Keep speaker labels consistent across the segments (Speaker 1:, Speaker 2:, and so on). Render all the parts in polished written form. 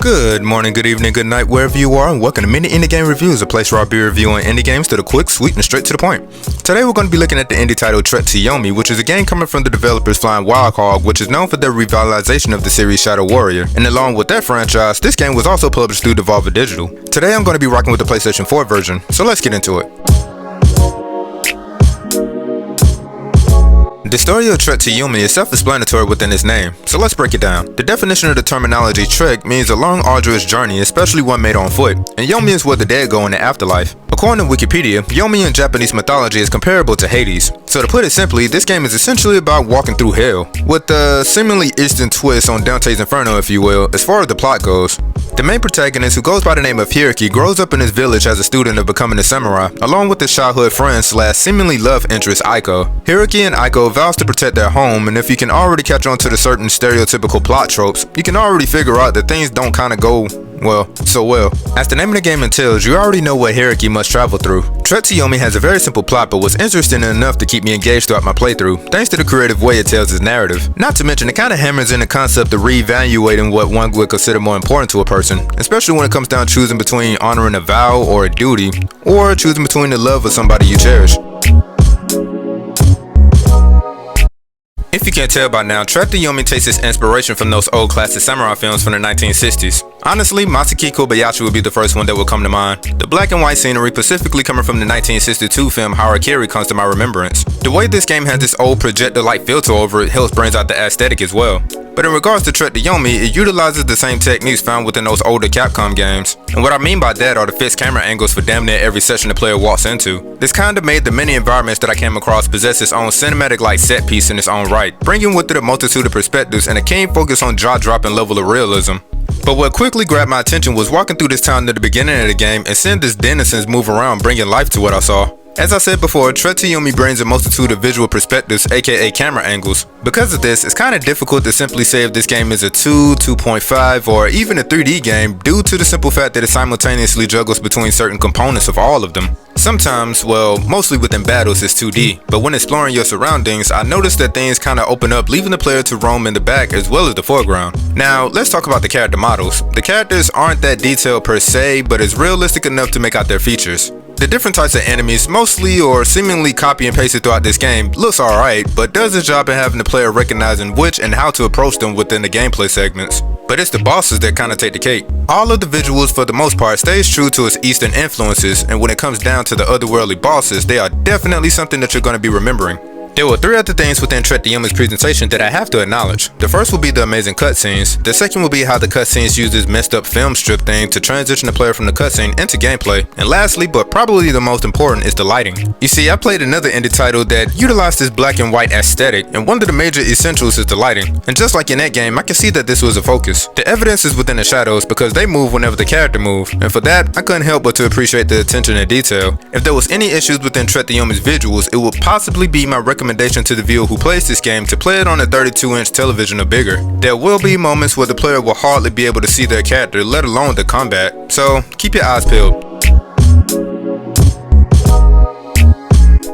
Speaker 1: Good morning, good evening, good night, wherever you are, and welcome to Mini Indie Game Reviews, a place where I'll be reviewing indie games that are quick, sweet, and straight to the point. Today we're going to be looking at the indie title Trektoyomi, which is a game coming from the developers Flying Wild Hog, which is known for their revitalization of the series Shadow Warrior. And along with that franchise, this game was also published through Devolver Digital. Today I'm going to be rocking with the PlayStation 4 version, so let's get into it. The story of Trektoyomi is self-explanatory within its name, so let's break it down. The definition of the terminology trek means a long, arduous journey, especially one made on foot, and Yomi is where the dead go in the afterlife. According to Wikipedia, Yomi in Japanese mythology is comparable to Hades. So to put it simply, this game is essentially about walking through hell, with a seemingly instant twist on Dante's Inferno, if you will, as far as the plot goes. The main protagonist, who goes by the name of Hiroki, grows up in his village as a student of becoming a samurai, along with his childhood friend / seemingly love interest Aiko. Hiroki and Aiko vows to protect their home, and if you can already catch on to the certain stereotypical plot tropes, you can already figure out that things don't kinda go so well. As the name of the game entails, you already know what Hiroki must travel through. Trektoyomi has a very simple plot, but was interesting enough to keep me engaged throughout my playthrough, thanks to the creative way it tells its narrative. Not to mention, it kinda hammers in the concept of reevaluating what one would consider more important to a person, especially when it comes down to choosing between honoring a vow or a duty, or choosing between the love of somebody you cherish. If you can't tell by now, Trektoyomi takes its inspiration from those old classic samurai films from the 1960s. Honestly, Masaki Kobayashi would be the first one that would come to mind. The black and white scenery specifically coming from the 1962 film Harakiri comes to my remembrance. The way this game has this old projector-like filter over it helps brings out the aesthetic as well. But in regards to Trektoyomi, it utilizes the same techniques found within those older Capcom games. And what I mean by that are the fixed camera angles for damn near every session the player walks into. This kinda made the many environments that I came across possess its own cinematic-like set piece in its own right, bringing with it a multitude of perspectives and a keen focus on jaw-dropping level of realism. But what quickly grabbed my attention was walking through this town at the beginning of the game and seeing this denizens move around, bringing life to what I saw. As I said before, Trektoyomi brings a multitude of visual perspectives, aka camera angles. Because of this, it's kinda difficult to simply say if this game is a 2, 2.5, or even a 3D game due to the simple fact that it simultaneously juggles between certain components of all of them. Sometimes, well, mostly within battles it's 2D, but when exploring your surroundings, I noticed that things kinda open up, leaving the player to roam in the back as well as the foreground. Now, let's talk about the character models. The characters aren't that detailed per se, but it's realistic enough to make out their features. The different types of enemies, mostly or seemingly copy and pasted throughout this game, looks alright, but does its job in having the player recognizing which and how to approach them within the gameplay segments. But it's the bosses that kinda take the cake. All of the visuals for the most part stays true to its Eastern influences, and when it comes down to the otherworldly bosses, they are definitely something that you're gonna be remembering. There were 3 other things within Trektoyomi's presentation that I have to acknowledge. The first will be the amazing cutscenes. The second will be how the cutscenes use this messed up film strip thing to transition the player from the cutscene into gameplay. And lastly, but probably the most important, is the lighting. You see, I played another indie title that utilized this black and white aesthetic, and one of the major essentials is the lighting. And just like in that game, I can see that this was a focus. The evidence is within the shadows because they move whenever the character moves, and for that, I couldn't help but to appreciate the attention and detail. If there was any issues within Trektoyomi's visuals, it would possibly be my recommendation to the viewer who plays this game to play it on a 32-inch television or bigger. There will be moments where the player will hardly be able to see their character, let alone the combat, so keep your eyes peeled.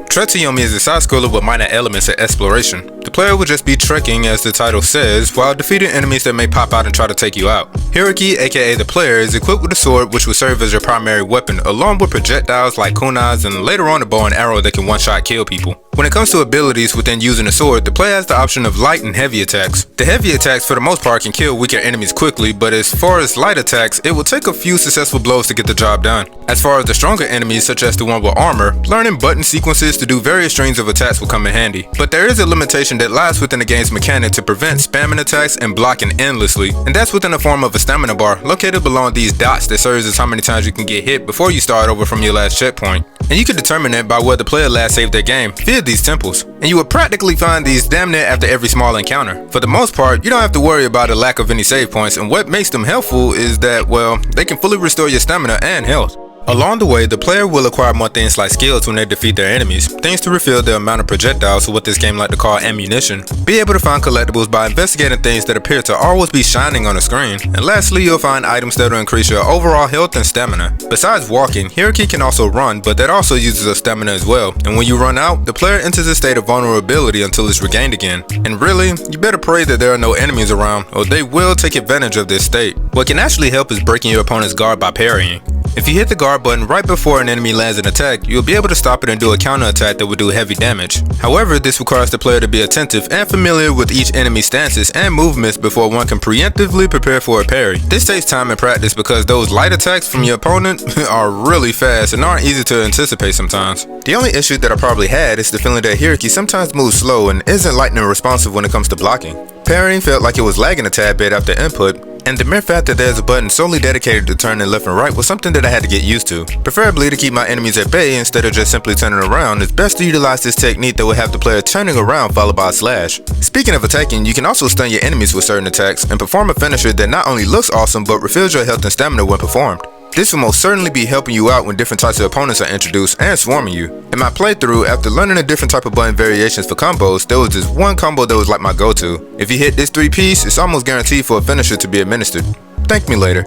Speaker 1: Trektoyomi is a side-scroller with minor elements of exploration. The player will just be trekking, as the title says, while defeating enemies that may pop out and try to take you out. Hiroki, aka the player, is equipped with a sword which will serve as your primary weapon, along with projectiles like kunais and later on a bow and arrow that can one-shot kill people. When it comes to abilities within using a sword, the player has the option of light and heavy attacks. The heavy attacks for the most part can kill weaker enemies quickly, but as far as light attacks, it will take a few successful blows to get the job done. As far as the stronger enemies, such as the one with armor, learning button sequences to do various strings of attacks will come in handy. But there is a limitation that that lies within the game's mechanic to prevent spamming attacks and blocking endlessly, and that's within the form of a stamina bar located below these dots that serves as how many times you can get hit before you start over from your last checkpoint. And you can determine it by where the player last saved their game via these temples, and you will practically find these damn near after every small encounter. For the most part, you don't have to worry about a lack of any save points, and what makes them helpful is that, well, they can fully restore your stamina and health. Along the way, the player will acquire more things like skills when they defeat their enemies, things to refill the amount of projectiles, or what this game like to call ammunition, be able to find collectibles by investigating things that appear to always be shining on the screen, and lastly, you'll find items that will increase your overall health and stamina. Besides walking, Hierarchy can also run, but that also uses up stamina as well, and when you run out, the player enters a state of vulnerability until it's regained again. And really, you better pray that there are no enemies around, or they will take advantage of this state. What can actually help is breaking your opponent's guard by parrying. If you hit the guard button right before an enemy lands an attack, you'll be able to stop it and do a counter attack that will do heavy damage. However, this requires the player to be attentive and familiar with each enemy's stances and movements before one can preemptively prepare for a parry. This takes time and practice because those light attacks from your opponent are really fast and aren't easy to anticipate sometimes. The only issue that I probably had is the feeling that Hierarchy sometimes moves slow and isn't lightning responsive when it comes to blocking. Parrying felt like it was lagging a tad bit after input, and the mere fact that there's a button solely dedicated to turning left and right was something that I had to get used to. Preferably to keep my enemies at bay instead of just simply turning around, it's best to utilize this technique that will have the player turning around followed by a slash. Speaking of attacking, you can also stun your enemies with certain attacks and perform a finisher that not only looks awesome but refills your health and stamina when performed. This will most certainly be helping you out when different types of opponents are introduced and swarming you. In my playthrough, after learning the different type of button variations for combos, there was this one combo that was like my go-to. If you hit this 3-piece, it's almost guaranteed for a finisher to be administered. Thank me later.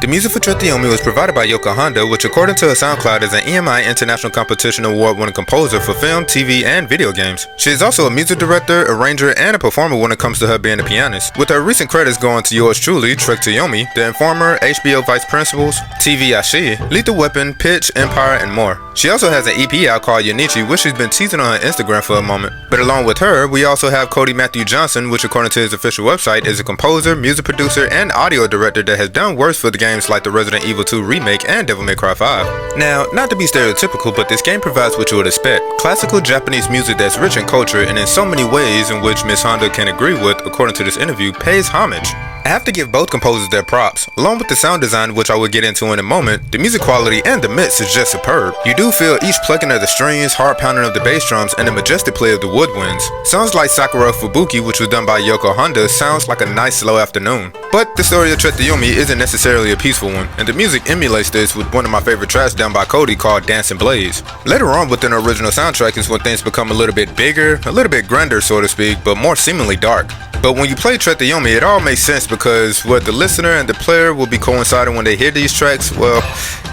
Speaker 1: The music for trektoyomi was provided by Yoko Honda, which according to her SoundCloud is an EMI International Competition Award-winning composer for film, TV, and video games. She is also a music director, arranger, and a performer when it comes to her being a pianist, with her recent credits going to yours truly, Trektoyomi, The Informer, HBO Vice Principals, TV Ashi, Lethal Weapon, Pitch, Empire, and more. She also has an EP out called Yonichi, which she's been teasing on her Instagram for a moment. But along with her, we also have Cody Matthew Johnson, which according to his official website is a composer, music producer, and audio director that has done works for the games like the Resident Evil 2 remake and Devil May Cry 5. Now, not to be stereotypical, but this game provides what you would expect. Classical Japanese music that's rich in culture and in so many ways in which Miss Honda can agree with, according to this interview, pays homage. I have to give both composers their props. Along with the sound design, which I will get into in a moment, the music quality and the mix is just superb. You do feel each plucking of the strings, hard pounding of the bass drums, and the majestic play of the woodwinds. Songs like Sakura Fubuki, which was done by Yoko Honda, sounds like a nice slow afternoon. But the story of trektoyomi isn't necessarily a peaceful one, and the music emulates this with one of my favorite tracks done by Cody called Dancing Blaze. Later on within the original soundtrack is when things become a little bit bigger, a little bit grander so to speak, but more seemingly dark. But when you play trektoyomi, it all makes sense because what the listener and the player will be coinciding when they hear these tracks, well,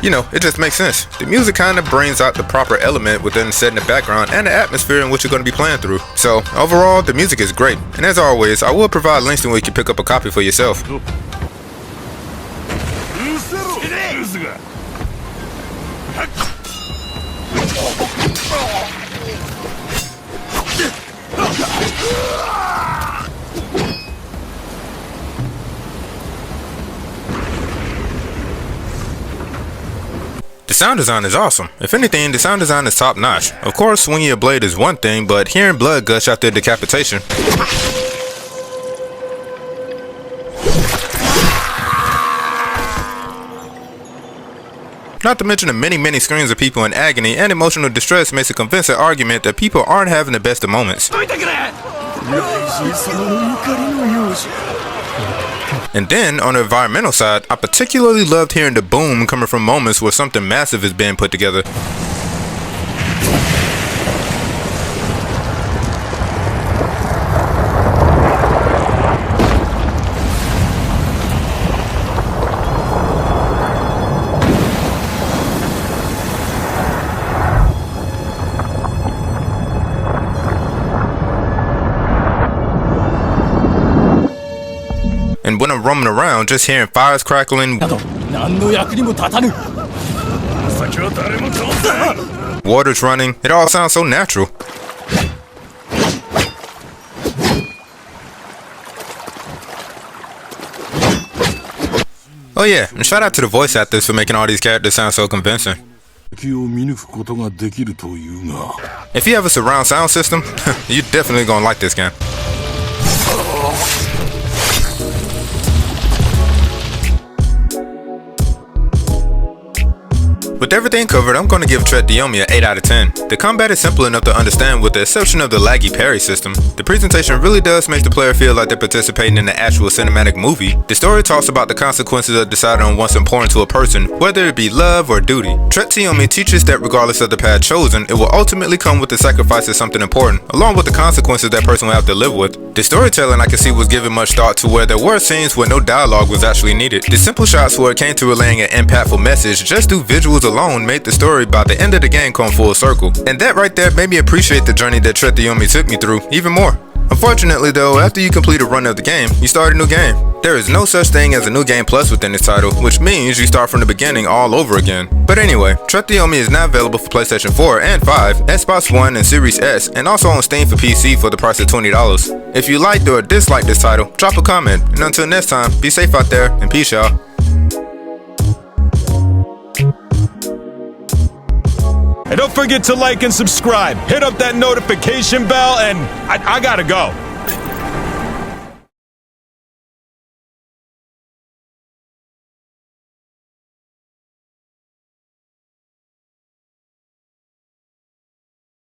Speaker 1: you know, it just makes sense. The music kind of brings out the proper element within setting the background and the atmosphere in which you're going to be playing through. So overall, the music is great. And as always, I will provide links to where you can pick up a copy for yourself. The sound design is awesome. If anything, the sound design is top notch. Of course, swinging a blade is one thing, but hearing blood gush after decapitation. Not to mention the many screams of people in agony and emotional distress makes a convincing argument that people aren't having the best of moments. And then, on the environmental side, I particularly loved hearing the boom coming from moments where something massive is being put together. And when I'm roaming around, just hearing fires crackling, water's running, it all sounds so natural. Oh yeah, and shout out to the voice actors for making all these characters sound so convincing. If you have a surround sound system, you're definitely gonna like this game. With everything covered, I'm going to give trektoyomi an 8 out of 10. The combat is simple enough to understand with the exception of the laggy parry system. The presentation really does make the player feel like they're participating in the actual cinematic movie. The story talks about the consequences of deciding on what's important to a person, whether it be love or duty. Trektoyomi teaches that regardless of the path chosen, it will ultimately come with the sacrifice of something important, along with the consequences that person will have to live with. The storytelling I can see was given much thought to where there were scenes where no dialogue was actually needed. The simple shots where it came to relaying an impactful message just through visuals alone made the story by the end of the game come full circle. And that right there made me appreciate the journey that trektoyomi took me through even more. Unfortunately though, after you complete a run of the game, you start a new game. There is no such thing as a new game plus within this title, which means you start from the beginning all over again. But anyway, trektoyomi is now available for PlayStation 4 and 5, Xbox One and Series S, and also on Steam for PC for the price of $20. If you liked or disliked this title, drop a comment, and until next time, be safe out there, and peace y'all.
Speaker 2: And don't forget to like and subscribe. Hit up that notification bell, and I gotta go.